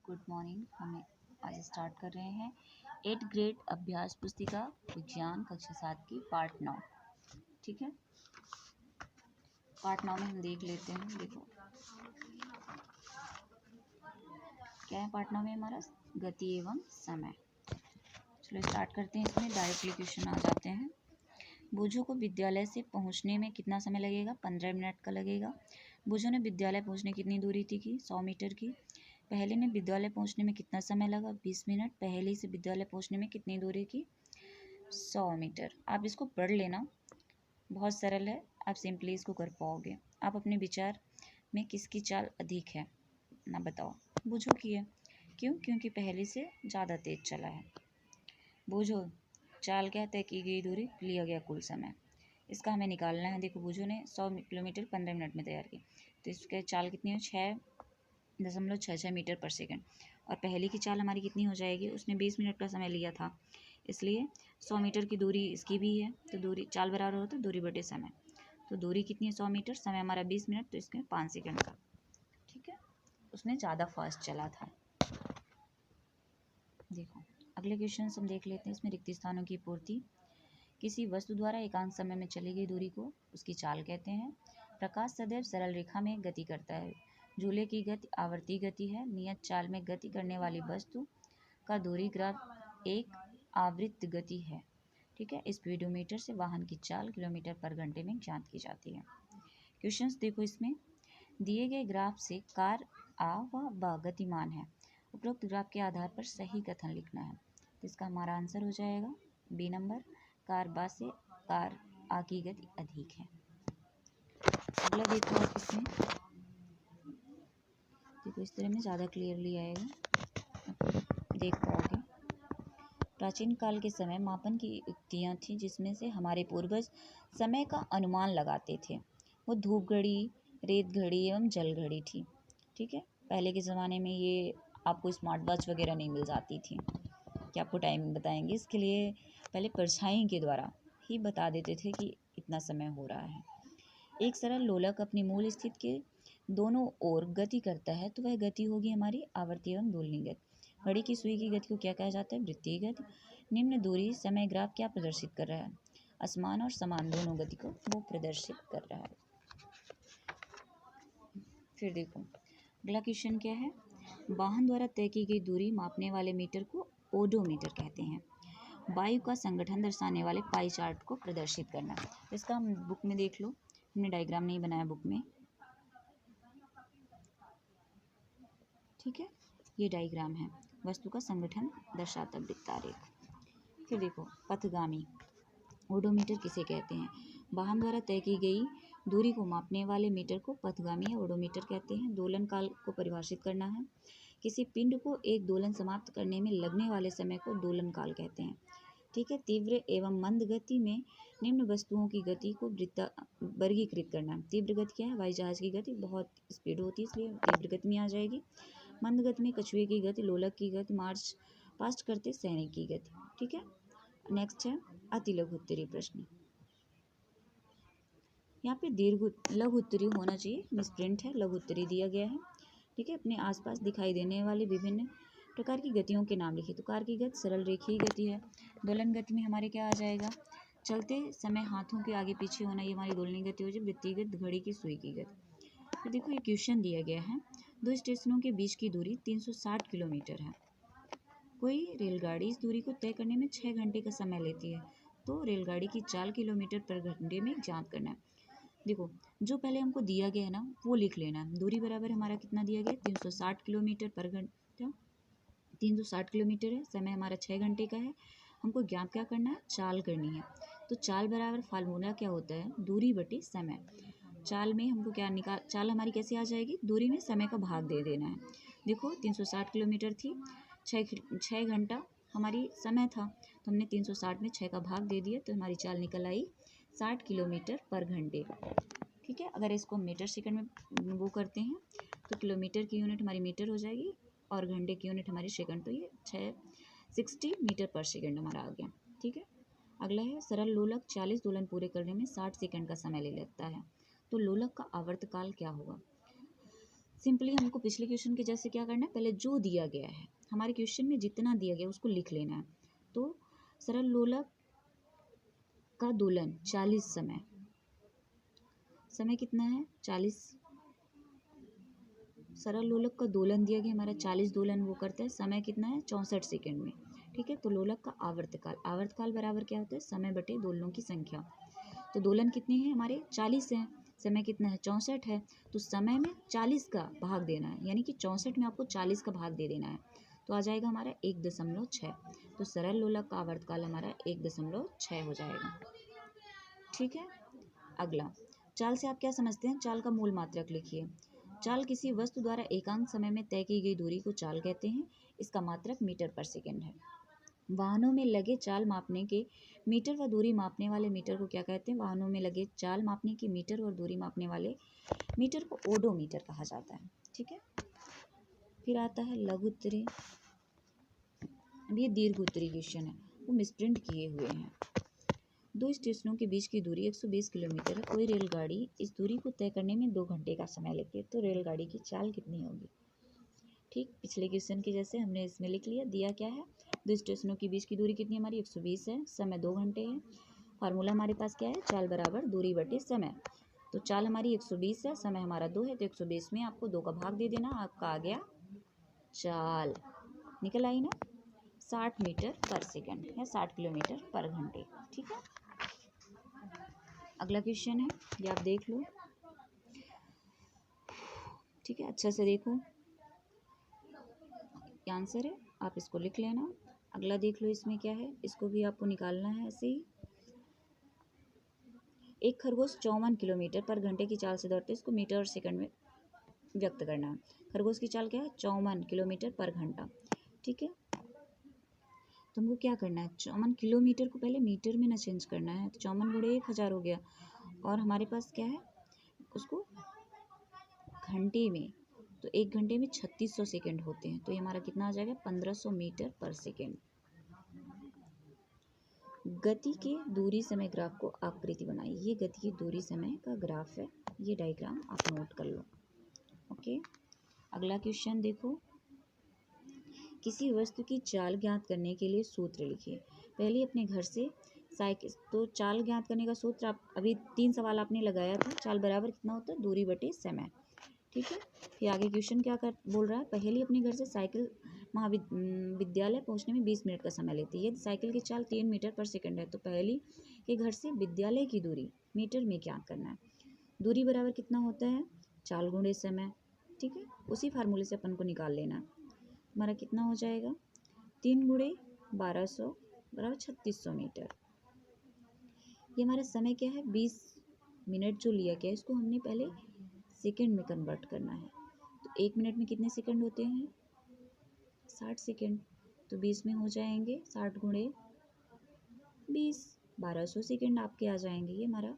Good morning. हम आज start कर रहे हैं 8th ग्रेड अभ्यास पुस्तिका विज्ञान कक्षा 7 की पार्ट 9। ठीक है, पार्ट 9 में हम देख लेते हैं। देखो क्या है पार्ट 9 में हमारा गति एवं समय। चलो स्टार्ट करते हैं। इसमें डायरेक्टली क्वेश्चन आ जाते हैं। बूझो को विद्यालय से पहुंचने में कितना समय लगेगा? 15 मिनट का लगेगा। बूझो ने विद्यालय पहुंचने कितनी दूरी थी की? 100 मीटर की। पहले ने विद्यालय पहुंचने में कितना समय लगा? 20 मिनट। पहले से विद्यालय पहुंचने में कितनी दूरी की? 100 मीटर। आप इसको पढ़ लेना, बहुत सरल है, आप सिंपली इसको कर पाओगे। आप अपने विचार में किसकी चाल अधिक है ना बताओ? बूझो की है। क्यों? क्योंकि पहले से ज़्यादा तेज चला है। बूझो चाल क्या? तय की गई दूरी, लिया गया कुल समय, इसका हमें निकालना है। देखो बूझो ने 100 किलोमीटर 15 मिनट में तैयार की, तो इसके चाल कितनी है? 6.66 मीटर पर सेकंड। और पहली की चाल हमारी कितनी हो जाएगी? उसने 20 मिनट का समय लिया था, इसलिए 100 मीटर की दूरी इसकी भी है, तो दूरी चाल बराबर होता है दूरी बटे समय। तो दूरी कितनी है? 100 मीटर, समय हमारा 20 मिनट, तो इसमें 5 सेकंड का। ठीक है, उसने ज़्यादा फास्ट चला था। देखो अगले क्वेश्चन हम देख लेते हैं। इसमें रिक्त स्थानों की पूर्ति। किसी वस्तु द्वारा एकांक समय में चली गई दूरी को उसकी चाल कहते हैं। प्रकाश सदैव सरल रेखा में गति करता है। झूले की गति आवर्ती गति है। नियत चाल में गति करने वाली वस्तु का दूरी ग्राफ एक आवृत्त गति है। ठीक है, स्पीडोमीटर से वाहन की चाल किलोमीटर पर घंटे में ज्ञात की जाती है। क्वेश्चंस देखो, इसमें दिए गए ग्राफ से कार आ व ब गतिमान है। उपरोक्त ग्राफ के आधार पर सही कथन लिखना है। तो इसका हमारा आंसर हो जाएगा बी नंबर, कार बा से कार आ की गति अधिक है। अगला देखो आप, इसमें देखो इस तरह में ज़्यादा क्लियरली आएगा, देख पाओगे। प्राचीन काल के समय मापन की युक्तियाँ थीं जिसमें से हमारे पूर्वज समय का अनुमान लगाते थे। वो धूप घड़ी, रेत घड़ी एवं जल घड़ी थी। ठीक है, पहले के ज़माने में ये आपको स्मार्ट वॉच वगैरह नहीं मिल जाती थी कि आपको टाइमिंग बताएंगे। इसके लिए पहले परछाई के द्वारा ही बता देते थे कि इतना समय हो रहा है। एक सरल लोलक अपनी मूल स्थिति के दोनों ओर गति करता है तो वह गति होगी हमारी आवर्ती एवं दोलनी गति। घड़ी की सुई की गति को क्या कहा जाता है? वृत्तीय गति। निम्न दूरी समय ग्राफ क्या प्रदर्शित कर रहा है? असमान और समान दोनों गति को वो प्रदर्शित कर रहा है। फिर देखो अगला क्वेश्चन क्या है? वाहन द्वारा तय की गई दूरी मापने वाले मीटर को ओडोमीटर कहते हैं। वायु का संगठन दर्शाने वाले पाई चार्ट को प्रदर्शित करना। इसका हम बुक में देख लो, हमने डायग्राम नहीं बनाया बुक में। ठीक है, ये डायग्राम है, वस्तु का संगठन दर्शाता वृत्तारेख। फिर देखो पथगामी ओडोमीटर किसे कहते हैं? वाहन द्वारा तय की गई दूरी को मापने वाले मीटर को पथगामी या ओडोमीटर कहते हैं। दोलन काल को परिभाषित करना है। किसी पिंड को एक दोलन समाप्त करने में लगने वाले समय को दोलन काल कहते हैं। ठीक है, तीव्र एवं मंद गति में निम्न वस्तुओं की गति को वर्गीकृत करना है। तीव्र गति क्या है? हवाई जहाज की गति बहुत स्पीड होती है, इसलिए तीव्र गति में आ जाएगी। मंद गति में कछुए की गति, लोलक की गति, मार्च पास्ट करते सैनिक की गति। ठीक है, नेक्स्ट है अति लघु उत्तरीय प्रश्न। यहाँ पे दीर्घ लघु उत्तरीय होना चाहिए, मिसप्रिंट है, लघु उत्तरीय दिया गया है। ठीक है, अपने आसपास दिखाई देने वाले विभिन्न प्रकार की गतियों के नाम लिखिए। तो कार की गति सरल रेखीय गति है। दोलन गति में हमारे क्या आ जाएगा? चलते समय हाथों के आगे पीछे होना, ये हमारी दोलनी गति हो जाए। वृत्तीय गति घड़ी की सुई की गति। तो देखो ये क्वेश्चन दिया गया है, दो स्टेशनों के बीच की दूरी 360 किलोमीटर है। कोई रेलगाड़ी इस दूरी को तय करने में 6 घंटे का समय लेती है, तो रेलगाड़ी की चाल किलोमीटर पर घंटे में ज्ञात करना है। देखो जो पहले हमको दिया गया है ना वो लिख लेना है। दूरी बराबर हमारा कितना दिया गया? 360 किलोमीटर पर घंटा, 360 किलोमीटर है। समय हमारा 6 घंटे का है। हमको ज्ञात क्या करना है? चाल करनी है। तो चाल बराबर फार्मूला क्या होता है? दूरी बटे समय। चाल में हमको क्या चाल हमारी कैसे आ जाएगी? दूरी में समय का भाग दे देना है। देखो 360 किलोमीटर थी, 6 घंटा हमारी समय था, तो हमने 360 में 6 का भाग दे दिया, तो हमारी चाल निकल आई 60 किलोमीटर पर घंटे। ठीक है, अगर इसको मीटर सेकंड में वो करते हैं तो किलोमीटर की यूनिट हमारी मीटर हो जाएगी और घंटे की यूनिट हमारी सेकंड, तो ये 60 मीटर पर सेकंड हमारा आ गया। ठीक है, अगला है सरल लोलक 40 दोलन पूरे करने में 60 सेकंड का समय ले लेता है, तो लोलक का आवर्तकाल क्या होगा? सिंपली हमको पिछले क्वेश्चन के जैसे क्या करना है, पहले जो दिया गया है हमारे क्वेश्चन में जितना दिया गया उसको लिख लेना है। तो सरल लोलक का दोलन 40 समय कितना है 40, सरल लोलक का दोलन दिया गया हमारा 40 दोलन वो करता है, समय कितना है 64 सेकंड में। ठीक है, तो लोलक का आवर्तकाल बराबर क्या होता है समय बटे दोलनों की संख्या। तो दोलन कितने हैं हमारे 40 हैं, समय कितना है 64 है, तो समय में 40 का भाग देना है, यानी कि 64 में आपको 40 का भाग दे देना है, तो आ जाएगा हमारा 1.6। तो सरल लोलक का आवर्तकाल हमारा 1.6 हो जाएगा। ठीक है, अगला चाल से आप क्या समझते हैं, चाल का मूल मात्रक लिखिए। चाल किसी वस्तु द्वारा एकांक समय में तय की गई दूरी को चाल कहते हैं, इसका मात्रक मीटर पर सेकंड है। वाहनों में लगे चाल मापने के मीटर व दूरी मापने वाले मीटर को क्या कहते हैं, वाहनों में लगे चाल मापने के मीटर और दूरी मापने वाले मीटर को ओडोमीटर कहा जाता है। ठीक है, फिर आता है लघु उत्तरी। अब ये दीर्घ उत्तरी क्वेश्चन है, वो मिसप्रिंट किए हुए हैं। दो स्टेशनों के बीच की दूरी 120 किलोमीटर है, कोई रेलगाड़ी इस दूरी को तय करने में 2 घंटे का समय लेती है, तो रेलगाड़ी की चाल कितनी होगी। ठीक, पिछले क्वेश्चन के जैसे हमने इसमें लिख लिया, दिया क्या है, दो स्टेशनों के बीच की दूरी कितनी हमारी 120 है, समय 2 घंटे है। फार्मूला हमारे पास क्या है, चाल बराबर दूरी बटे समय। तो चाल हमारी 120 है, समय हमारा 2 है, तो 120 में आपको 2 का भाग दे देना, आपका आ गया चाल, निकल आई ना 60 मीटर पर सेकंड या 60 किलोमीटर पर घंटे। ठीक है, अगला क्वेश्चन है, ये आप देख लो। ठीक है, अच्छा से देखो, ये आंसर है, आप इसको लिख लेना। अगला देख लो, इसमें क्या है, इसको भी आपको निकालना है ऐसे ही। एक खरगोश 54 किलोमीटर पर घंटे की चाल से दौड़ते, इसको मीटर और सेकंड में व्यक्त करना है। खरगोश की चाल क्या है 54 किलोमीटर पर घंटा। ठीक है, तो हमको क्या करना है, 54 किलोमीटर को पहले मीटर में ना चेंज करना है, तो 54 गुणे 1000 हो गया, और हमारे पास क्या है उसको घंटे में, तो 1 घंटे में 3600 सेकंड होते हैं, तो ये हमारा कितना आ जाएगा 1500 मीटर पर सेकंड। गति के दूरी समय ग्राफ को आकृति बनाइए। ये गति की दूरी समय का ग्राफ है, ये डायग्राम आप नोट कर लो। ओके, अगला क्वेश्चन देखो, किसी वस्तु की चाल ज्ञात करने के लिए सूत्र लिखिए। पहले अपने घर से साइकिल, तो चाल ज्ञात करने का सूत्र आप अभी 3 सवाल आपने लगाया था, चाल बराबर कितना होता है दूरी बटे समय। ठीक है, फिर आगे क्वेश्चन क्या कर बोल रहा है, पहले अपने घर से साइकिल विद्यालय पहुंचने में 20 मिनट का समय लेती है, यदि साइकिल की चाल 3 मीटर पर सेकंड है, तो पहली के घर से विद्यालय की दूरी मीटर में क्या करना है। दूरी बराबर कितना होता है चाल गुणे समय। ठीक है, उसी फार्मूले से अपन को निकाल लेना है। हमारा कितना हो जाएगा 3 गुणे 1200 बराबर 3600 मीटर। ये हमारा समय क्या है 20 मिनट जो लिया गया, इसको हमने पहले सेकंड में कन्वर्ट करना है। तो 1 मिनट में कितने सेकंड होते हैं 60 सेकंड, तो 20 में हो जाएंगे 60 गुणे 20, 1200 सेकंड आपके आ जाएंगे ये हमारा।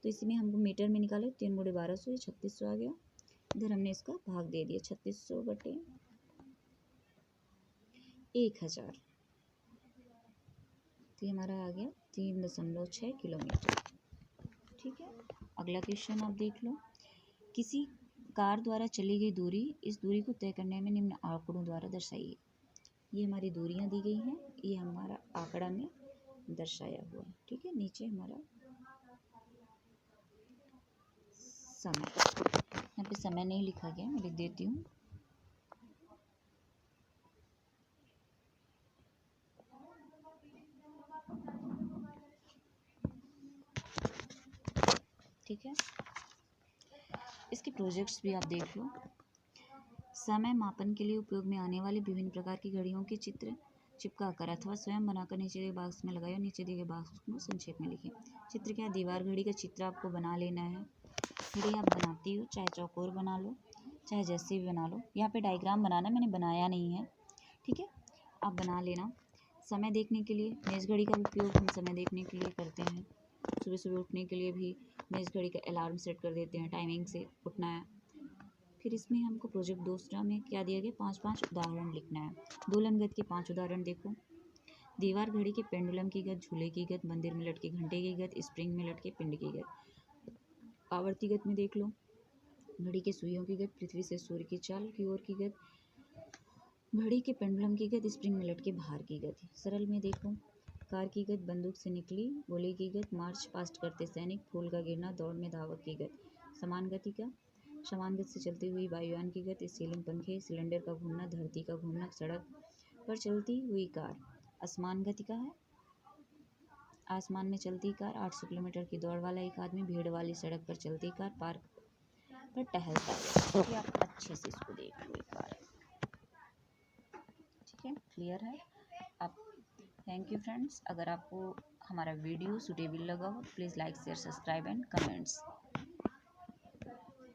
तो इसी में हमको मीटर में निकाले, 3 गुणे 1200, ये 3600 आ गया। इधर हमने इसका भाग दे दिया, 3600 बटे 1000, तो ये हमारा आ गया 3.6 किलोमीटर। ठीक है, अगला क्वेश्चन आप देख लो, किसी कार द्वारा चली गई दूरी, इस दूरी को तय करने में निम्न आंकड़ों द्वारा दर्शाइए। ये हमारी दूरियां दी गई हैं, ये हमारा आंकड़ा में दर्शाया हुआ है। ठीक है, नीचे हमारा समय, यहाँ पे समय नहीं लिखा गया, मैं लिख देती हूँ। ठीक है, इसके प्रोजेक्ट्स भी आप देख लो। समय मापन के लिए उपयोग में आने वाली विभिन्न प्रकार की घड़ियों के चित्र चिपका कर अथवा स्वयं बनाकर नीचे दिए बॉक्स में लगाए, और नीचे दिए बॉक्स को संक्षेप में लिखें। चित्र क्या, दीवार घड़ी का चित्र आपको बना लेना है। घड़ी आप बनाती हो, चाहे चौकोर बना लो, चाहे जैसे भी बना लो। यहाँ पे डायग्राम बनाना मैंने बनाया नहीं है, ठीक है, आप बना लेना। समय देखने के लिए मेज़ घड़ी का उपयोग हम समय देखने के लिए करते हैं। सुबह सुबह उठने के लिए भी मेज़ घड़ी का अलार्म सेट कर देते हैं, टाइमिंग से उठना है। फिर इसमें हमको प्रोजेक्ट दूसरा में क्या दिया गया, 5 उदाहरण लिखना है। दोलन गति के 5 उदाहरण देखो। दीवार घड़ी के पेंडुलम की गति, झूले की गति, मंदिर में लटके घंटे की गति, स्प्रिंग में लटके पिंड की गति। आवर्ती गति में देख लो, घड़ी के सुइयों की गति, पृथ्वी से सूर्य की चाल की ओर की गति, घड़ी के पेंडुलम की गति, स्प्रिंग में लटके भार की गति। सरल में देखो, कार की गति, बंदूक से निकली गोली की गति, मार्च पास्ट करते सैनिक, फूल का गिरना, दौड़ में धावक की गति। समान गति का, समान गति से चलती हुई वायुयान की गति, सीलिंग पंखे, सिलेंडर का घूमना, धरती का घूमना, सड़क पर चलती हुई कार। असमान गति का है, आसमान में चलती कार, 800 किलोमीटर की दौड़ वाला एक आदमी, भीड़ वाली सड़क पर चलती कार, पार्क पर टहलता है। कि आप अच्छे से इसको देख लो एक बार, ठीक है, क्लियर है आप। Thank you friends. अगर आपको हमारा वीडियो सुटेबल लगा हो, please like share subscribe and comments.